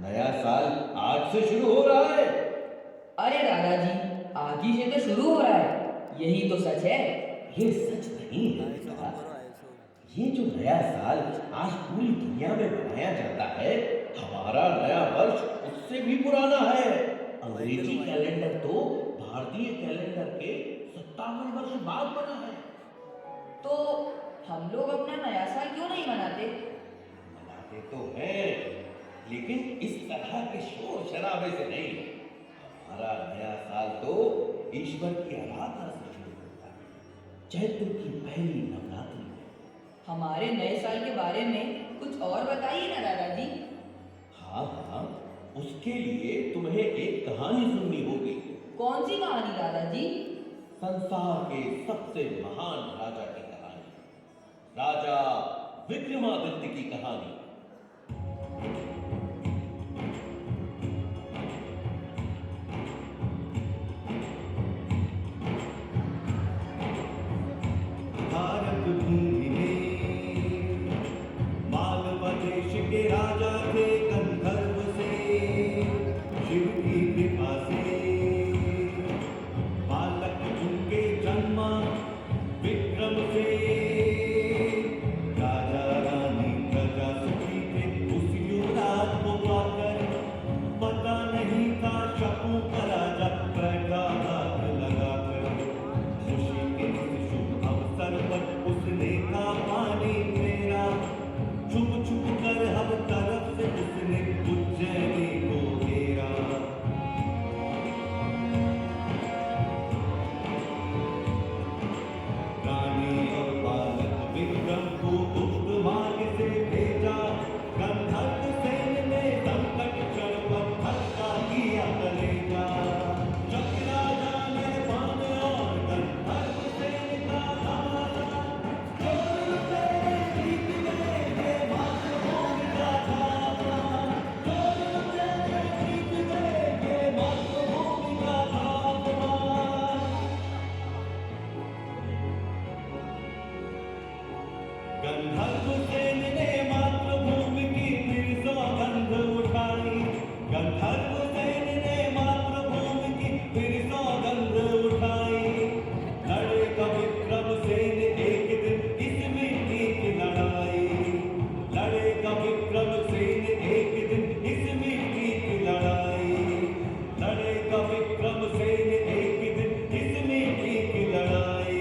नया साल आज से शुरू हो रहा है। अरे दादाजी, आज ही से तो शुरू हो रहा है, यही तो सच है। ये सच नहीं है बेटा। ये जो नया साल आज पूरी दुनिया में मनाया जाता है, हमारा नया वर्ष उससे भी पुराना है। अंग्रेजी कैलेंडर तो भारतीय कैलेंडर के 57 वर्ष बाद बना है। तो हम लोग अपना नया साल क्यों नहीं मनाते? मनाते तो हैं, लेकिन इस तरह के शोर शराबे से नहीं। हमारा नया साल तो ईश्वर की आराधना से शुरू होता है, चैत्र की पहली नवरात्रि में। हमारे नए साल के बारे में कुछ और बताइए ना दादाजी। हाँ हाँ, उसके लिए तुम्हें एक कहानी सुननी होगी। कौन सी कहानी दादाजी? संसार के सबसे महान राजा की कहानी, राजा विक्रमादित्य की कहानी। भारत भूमि में मालवा देश के राजा थे गंधर्व से, शिव की कृपा से बालक उनके जन्मा विक्रम से। राजा रानी प्रजा सुखी थे उस युवराज को पाकर, पता नहीं था शकों का राजा बैठा हाथ लगाकर। खुशी के इस शुभ अवसर पर उसने कहा पानी फेरा, छुप छुप कर हर तरफ से उसने उज्जैनी को घेरा। रानी और बालक विक्रम को गुप्त मार्ग से भेजा, गंधर्व सैन्य ने संकट क्षण पर धक्का किया कलेजा। जब राजा ने बाण और गंधर्व सैन्य का धारा, जोर से जीत गए ये मातृभूमि का धावा। जोर से जीत गए ये मातृभूमि का धावा। गंधर्व सैन्य ने मातृभूमि की फिर सौगंध उठाई, गंधर्व सैन्य ने मातृभूमि की फिर सौगंध उठाई। लड़ेगा विक्रम सैन्य एक दिन इस मिट्टी की लड़ाई, लड़ेगा विक्रम सैन्य एक दिन इस मिट्टी की लड़ाई, लड़ेगा विक्रम सैन्य एक दिन इस मिट्टी की लड़ाई।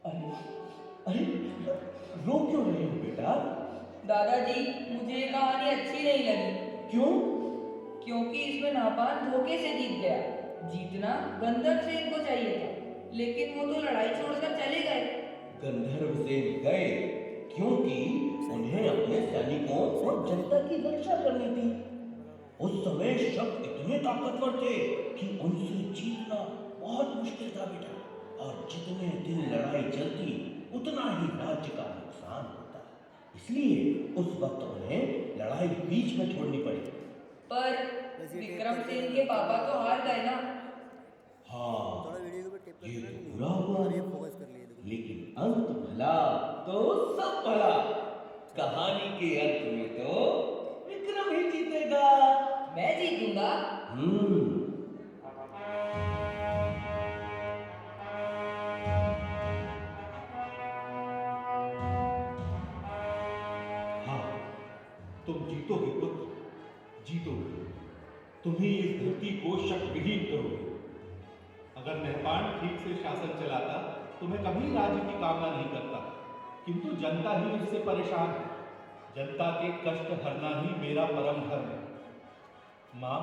अरे अरे, रो क्यों रहे हो बेटा? दादाजी, मुझे ये कहानी अच्छी नहीं लगी। क्यों? क्योंकि इसमें नापान धोखे से जीत गया। जीतना गंधर्व सेन को चाहिए था, लेकिन वो तो लड़ाई छोड़कर चले गए। गंधर्व से गए क्योंकि उन्हें अपने सैनिकों और जनता की रक्षा करनी थी। उस समय शब्द इतने ताकतवर थे कि उनसे जीतना बहुत मुश्किल था बेटा। और जितने दिन लड़ाई चलती, उतना ही राज्य का नुकसान होता। इसलिए उस वक्त उन्हें लड़ाई बीच में छोड़नी पड़ी। पर विक्रम सेन के पापा तो हार गए ना। हाँ, ये तो बुरा हुआ, लेकिन अंत भला तो सब भला। कहानी के अंत में तो विक्रम ही जीतेगा। मैं जीतूंगा। हम्म। हाँ, तुम जीतोगे पुत्र, जीतोगे। तुम ही इस धरती को शक विहीन करोगे। अगर मेहपान ठीक से शासन चलाता तो मैं कभी राज्य की कामना नहीं करता, किंतु जनता ही उससे परेशान है। जनता के कष्ट हरना ही मेरा परम धर्म है। माँ,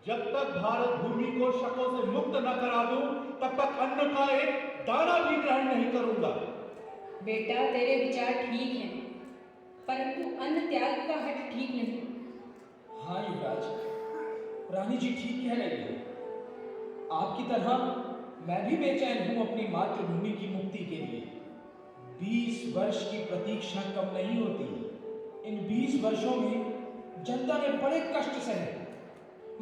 जब तक भारत भूमि को शकों से मुक्त न करा दूं, तब तक अन्न का एक दाना भी ग्रहण नहीं करूंगा। बेटा, तेरे विचार ठीक हैं, परंतु अन्न त्याग का हट ठीक नहीं। हाँ युवराज, रानी जी ठीक कह रही है। आपकी तरह मैं भी बेचैन हूं अपनी मातृभूमि की मुक्ति के लिए। 20 वर्ष की प्रतीक्षा कम नहीं होती। इन 20 वर्षों में जनता ने बड़े कष्ट सहे।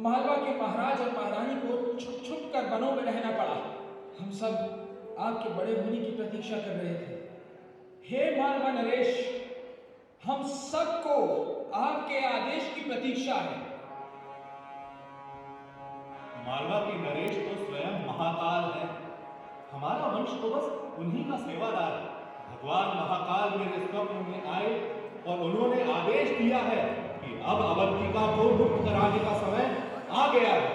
मालवा के महाराज और महारानी को छुप छुप कर वनों में रहना पड़ा। हम सब आपके बड़े होने की प्रतीक्षा कर रहे थे। हे मालवा नरेश, हम सबको आपके आदेश की प्रतीक्षा है। मालवा के नरेश तो स्वयं महाकाल है। हमारा वंश तो बस उन्हीं का सेवादार है। भगवान महाकाल मेरे स्वप्न में आए और उन्होंने आदेश दिया है कि अब अवंतिका को मुक्त कराने का समय आ गया है।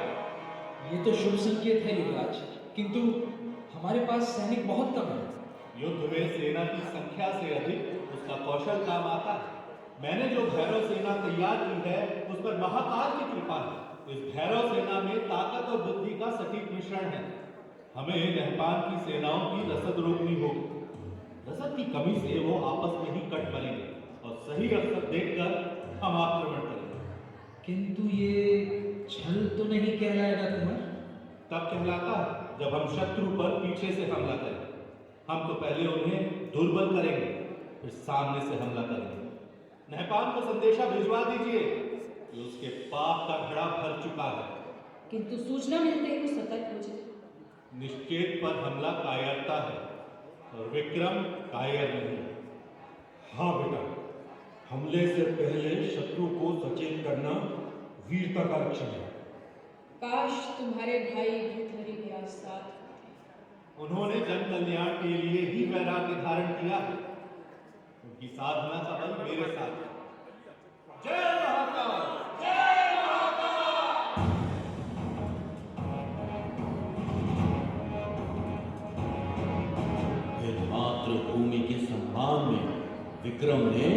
ये तो शुभ संकेत है युवराज, किंतु हमारे पास सैनिक बहुत कम है। युद्ध में सेना की संख्या से अधिक उसका कौशल काम आता है। मैंने जो भैरव सेना तैयार की है उस पर महाकाल की कृपा है। इस भैरव सेना में ताकत और बुद्धि का सटीक मिश्रण है। हमें नहपान की सेनाओं की रसद रोकनी होगी। रसद की कमी से वो आपस में ही कट मरेंगे और सही अवसर देखकर हम आक्रमण करेंगे। किंतु ये छल तो नहीं कहलाएगा कुंवर? तब कहलाता है जब हम शत्रु पर पीछे से हमला करें। हम तो पहले उन्हें दुर्बल करेंगे, फिर सामने से हमला करेंगे। नहपान को संदेशा भिजवा दीजिए कि उसके पाप का घड़ा भर चुका है। किंतु सूचना मिलते ही वो सतर्क हो जाए। निश्चेत पर हमला कायरता है और विक्रम कायर नहीं। हाँ बेटा, हमले से पहले शत्रु को सचेत करना वीरता का लक्षण है। काश तुम्हारे भाई भृतहरि मेरा साथ होते। उन्होंने जन कल्याण के लिए ही वैराग्य धारण किया है। उनकी साधना का बल मेरे साथ है। जय महाकाल! जय महाकाल! फिर मातृभूमि के सम्मान में विक्रम ने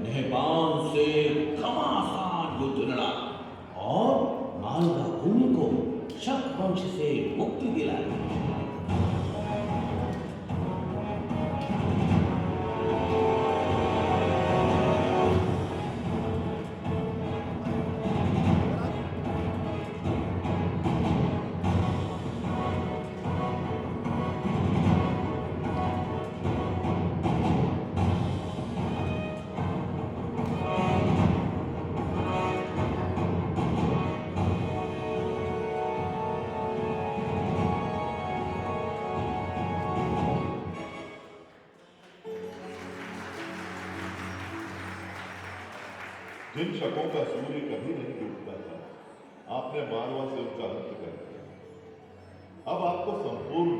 नहपान से घमासान युद्ध लड़ा और मालवा भूमि को शक वंश से मुक्ति दिलाई। जिन शकों का सूर्य कभी नहीं डूबता था, आपने मालवा से उनका अंत कर दिया। अब आपको संपूर्ण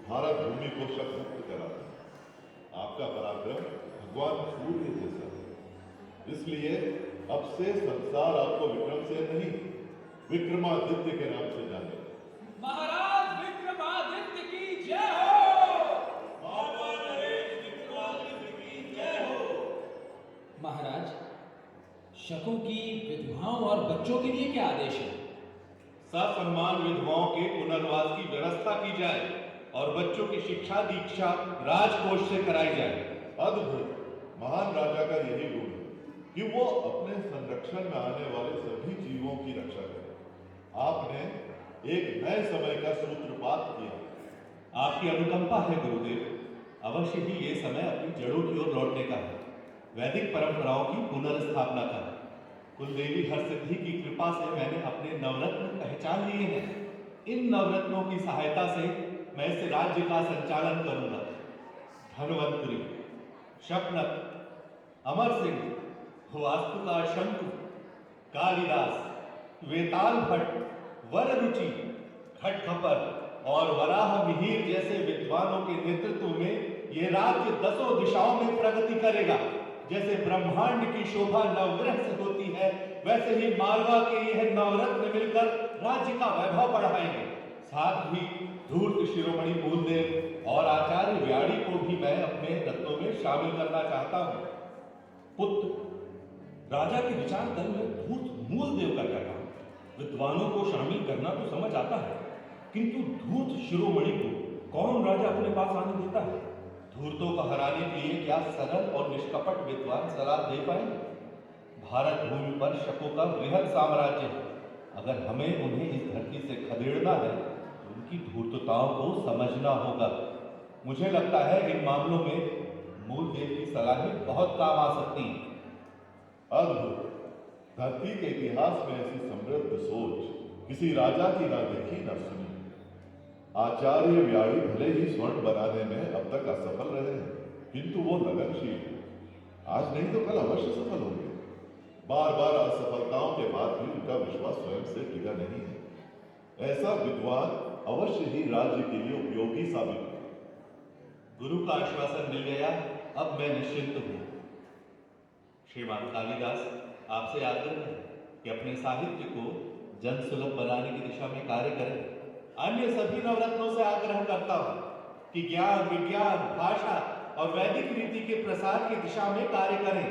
भारत भूमि को शक मुक्त करा दिया। आपका पराक्रम भगवान सूर्य जैसा है। इसलिए अब से संसार आपको विक्रम से नहीं, विक्रमादित्य के नाम से जाने। महाराज विक्रमादित्य की जय हो! महाराज, शकों की विधवाओं और बच्चों के लिए क्या आदेश है? ससम्मान विधवाओं के पुनर्वास की व्यवस्था की जाए और बच्चों की शिक्षा दीक्षा राजकोष से कराई जाए। अद्भुत! महान राजा का यही गुण है कि वो अपने संरक्षण में आने वाले सभी जीवों की रक्षा करे। आपने एक नए समय का सूत्रपात किया। आपकी अनुकंपा है गुरुदेव। अवश्य ही ये समय अपनी जड़ों की ओर लौटने का है, वैदिक परंपराओं की पुनर्स्थापना का। कुलदेवी हरसिद्धि की कृपा से मैंने अपने नवरत्न पहचान लिए हैं। इन नवरत्नों की सहायता से मैं इस राज्य का संचालन करूंगा। धनवंतरी, शपनक, अमर सिंह, वास्तुकार शंकु, कालिदास, वेताल भट्ट, वररुचि, खटखपर और वराह मिहिर जैसे विद्वानों के नेतृत्व में ये राज्य 10 दिशाओं में प्रगति करेगा। जैसे ब्रह्मांड की शोभा नवग्रह से होती है, वैसे ही मालवा के यह नवरत्न मिलकर राज्य का वैभव बढ़ाएंगे। साथ ही धूर्त शिरोमणि मूलदेव और आचार्य व्याड़ी को भी मैं अपने रत्नों में शामिल करना चाहता हूँ। पुत्र, राजा के विचार दल में धूर्त मूलदेव का क्या काम? विद्वानों को शामिल करना तो समझ आता है, किंतु धूर्त शिरोमणि को कौन राजा अपने पास आने देता है? धूर्तों को हराने के लिए क्या सरल और निष्कपट विद्वान सलाह दे पाएंगे? भारत भूमि पर शकों का वृहद साम्राज्य है। अगर हमें उन्हें इस धरती से खदेड़ना है तो उनकी धूर्तताओं को समझना होगा। मुझे लगता है इन मामलों में मूलदेव की सलाहें बहुत काम आ सकती हैं। अद्भुत! धरती के इतिहास में ऐसी समृद्ध सोच किसी राजा की ना देखी ना सुनी। आचार्य व्याड़ी भले ही स्वर्ण बनाने में अब तक असफल रहे हैं, किंतु वो लगनशील। आज नहीं तो कल अवश्य सफल होंगे। बार बार असफलताओं के बाद भी उनका विश्वास स्वयं से टिका नहीं है। ऐसा विद्वान अवश्य ही राज्य के लिए उपयोगी साबित होगा। गुरु का आश्वासन मिल गया, अब मैं निश्चिंत हूँ। श्रीमान कालिदास, आपसे आग्रह है कि अपने साहित्य को जन सुलभ बनाने की दिशा में कार्य करें। अन्य सभी नवरत्नों से आग्रह करता हूँ कि ज्ञान, विज्ञान, भाषा और वैदिक रीति के प्रसार की दिशा में कार्य करें।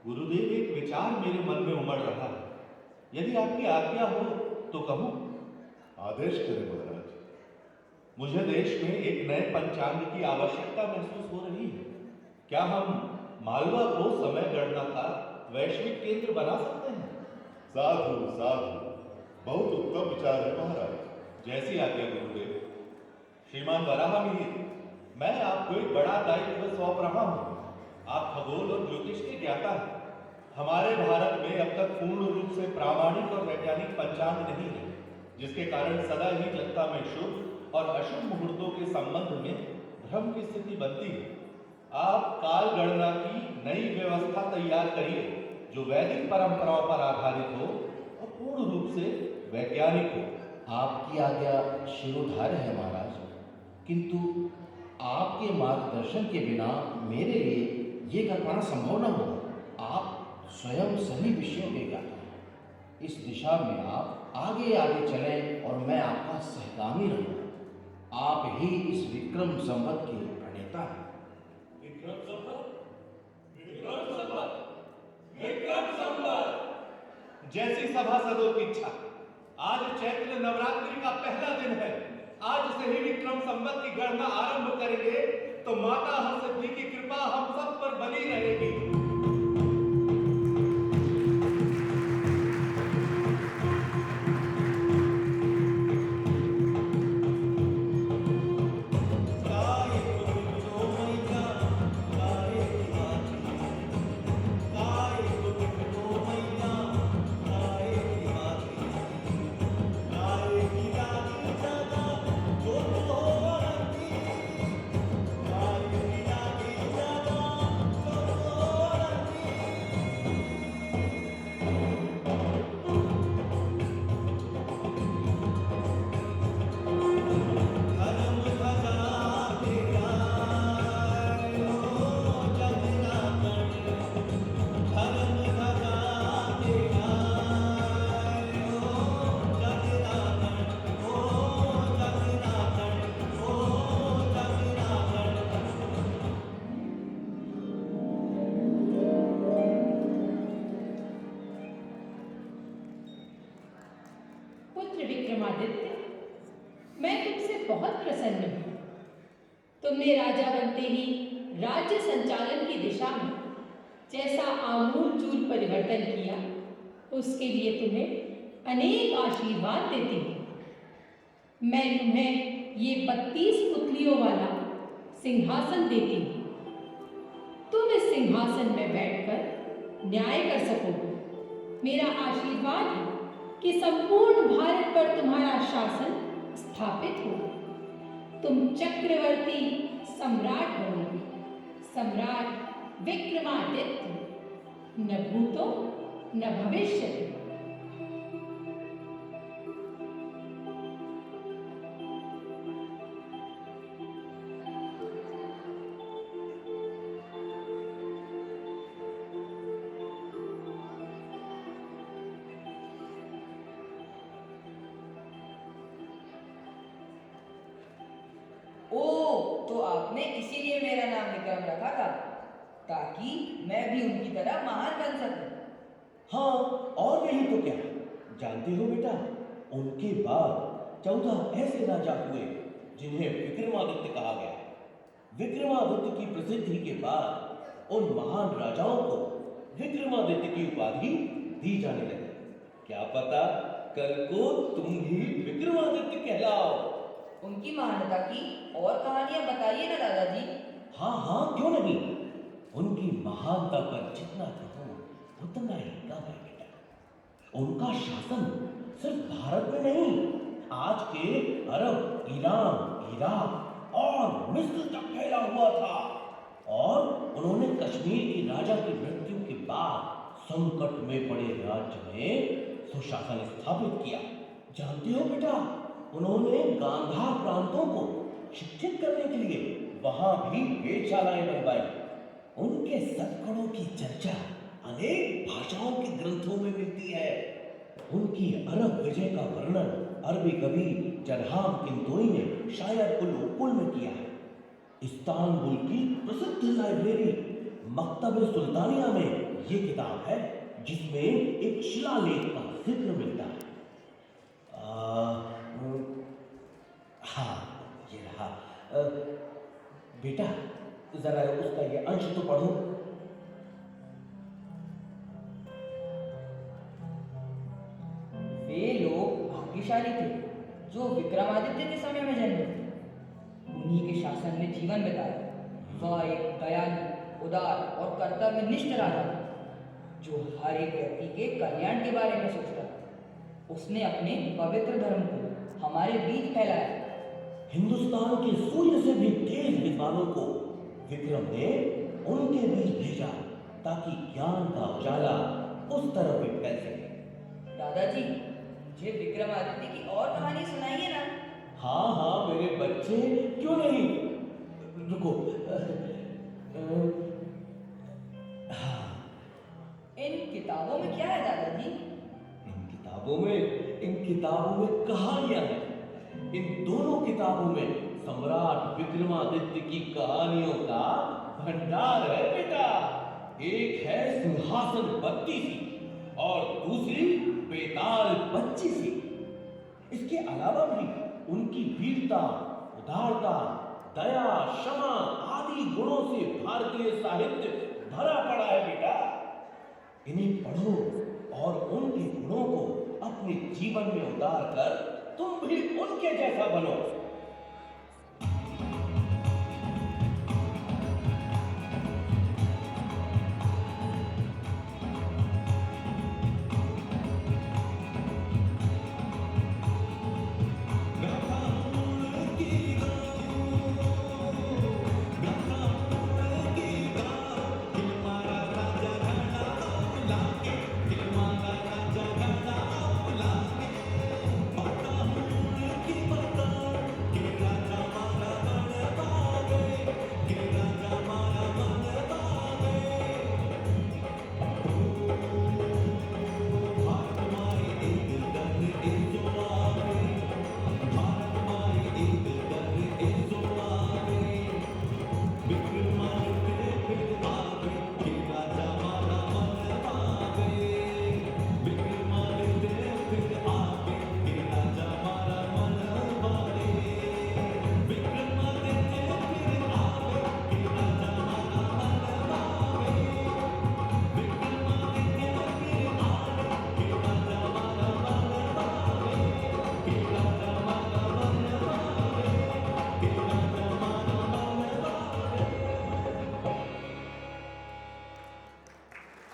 गुरुदेव, एक विचार मेरे मन में उमड़ रहा है, यदि आपकी आज्ञा हो तो कहूँ? आदेश करें महाराज। मुझे देश में एक नए पंचांग की आवश्यकता महसूस हो रही है। क्या हम मालवा को समय गणना का वैश्विक केंद्र बना सकते हैं? साधु साधु, बहुत उत्तम विचार है महाराज। जैसी आज्ञा गुरुदेव। श्रीमान वराहमिहिर, मैं आपको एक बड़ा दायित्व सौंप रहा हूँ। आप खगोल और ज्योतिष के ज्ञाता हैं। हमारे भारत में अब तक पूर्ण रूप से प्रामाणिक और वैज्ञानिक पंचांग नहीं है, जिसके कारण सदा ही जनता में शुभ और अशुभ मुहूर्तों के संबंध में भ्रम की स्थिति बनती है। आप काल गणना की नई व्यवस्था तैयार करिए, जो वैदिक परंपराओं पर आधारित हो और पूर्ण रूप से वैज्ञानिक हो। आपकी आज्ञा शिरोधार्य है महाराज, किंतु आपके मार्गदर्शन के बिना मेरे लिए ये कर पाना संभव न होगा। आप स्वयं सभी विषयों के ज्ञाता हैं। इस दिशा में आप आगे आगे चलें और मैं आपका सहगामी रहूँगा। आप ही इस विक्रम संवत के प्रणेता हैं। विक्रम संवत, विक्रम संवत, विक्रम संवत। जैसी सभासदों की इच्छा। आज चैत्र नवरात्रि का पहला दिन है। आज से ही विक्रम संवत की गणना आरंभ करेंगे तो माता हरसिद्धि की कृपा हम सब पर बनी रहेगी। पुत्र विक्रमादित्य, मैं तुमसे बहुत प्रसन्न हूँ। तुमने राजा बनते ही राज्य संचालन की दिशा में जैसा आमूल-चूल परिवर्तन किया, उसके लिए तुम्हें अनेक आशीर्वाद देती हूँ। मैं तुम्हें ये 32 पुतलियों वाला सिंहासन देती हूँ। तुम इस सिंहासन में बैठकर न्याय कर सकोगे। मेरा आशीर्वाद है कि संपूर्ण भारत पर तुम्हारा शासन स्थापित होगा। तुम चक्रवर्ती सम्राट बनोगे, सम्राट विक्रमादित्य, न भूतो न भविष्यति। तो आपने इसीलिए मेरा नाम विक्रम रखा था, ताकि मैं भी उनकी तरह महान बन सकूं। हाँ, और नहीं तो क्या। जानते हो बेटा, उनके बाद 14 ऐसे राजा हुए जिन्हें विक्रमादित्य कहा गया। विक्रमादित्य की प्रसिद्धि के बाद उन महान राजाओं को विक्रमादित्य की उपाधि दी जाने लगी। क्या पता कल को तुम भी विक्रमादित्य कहलाओ। उनकी महानता की और कहानियां बताइए ना दादाजी। हाँ हाँ, क्यों नहीं। उनकी महानता पर जितना कहो उतना ही कम है बेटा। उनका शासन सिर्फ भारत में नहीं, आज के अरब, ईरान, इराक और मिस्र तक फैला हुआ था। और उन्होंने कश्मीर की राजा की मृत्यु के बाद संकट में पड़े राज्य में सुशासन स्थापित किया। जानते हो बेटा, उन्होंने गांधार प्रांतों को शिक्षित करने के लिए वहां भी वेधशालाएं बनवाई। उनके सद्गुणों की चर्चा अनेक भाषाओं के ग्रंथों में मिलती है। उनकी अरब विजय का वर्णन अरबी कवि जरहाम किंतोई ने शायर उल उकुल में किया है। इस्तांबुल की प्रसिद्ध लाइब्रेरी मकतब सुल्तानिया में ये किताब है जिसमें एक शिलालेख का जिक्र मिलता है। हाँ, ये रहा। बेटा, जरा उसका ये अंश तो पढ़ो। वे लोग भाग्यशाली थे जो विक्रमादित्य के समय में जन्मे थे। उन्हीं के शासन में जीवन बिताया। वह एक दयालु, उदार और कर्तव्यनिष्ठ राजा था जो हर एक व्यक्ति के कल्याण के बारे में सोचता था। उसने अपने पवित्र धर्म को हमारे बीच फैलाया। हिंदुस्तान के सूर्य से भी तेज विद्वानों को विक्रम ने उनके बीच भेजा ताकि ज्ञान का उजाला उस तरफ भी फैल सके। दादाजी, मुझे विक्रमादित्य की और कहानी सुनाइए ना। हाँ हाँ मेरे बच्चे, क्यों नहीं। रुको। हाँ, इन किताबों में क्या है दादाजी? इन किताबों में कहानियां हैं। इन दोनों किताबों में सम्राट विक्रमादित्य की कहानियों का भंडार है बेटा। एक है सिंहासन 32 और दूसरी बेताल 25। इसके अलावा भी उनकी वीरता, उदारता, दया, क्षमा आदि गुणों से भारतीय साहित्य भरा पड़ा है बेटा। इन्हें पढ़ो और उनके गुणों को अपने जीवन में उतार कर तुम भी उनके जैसा बनो।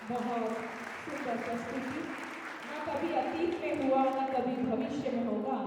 बहुत सुंदर प्रस्तुति। न कभी अतीत में हुआ, न कभी भविष्य में होगा।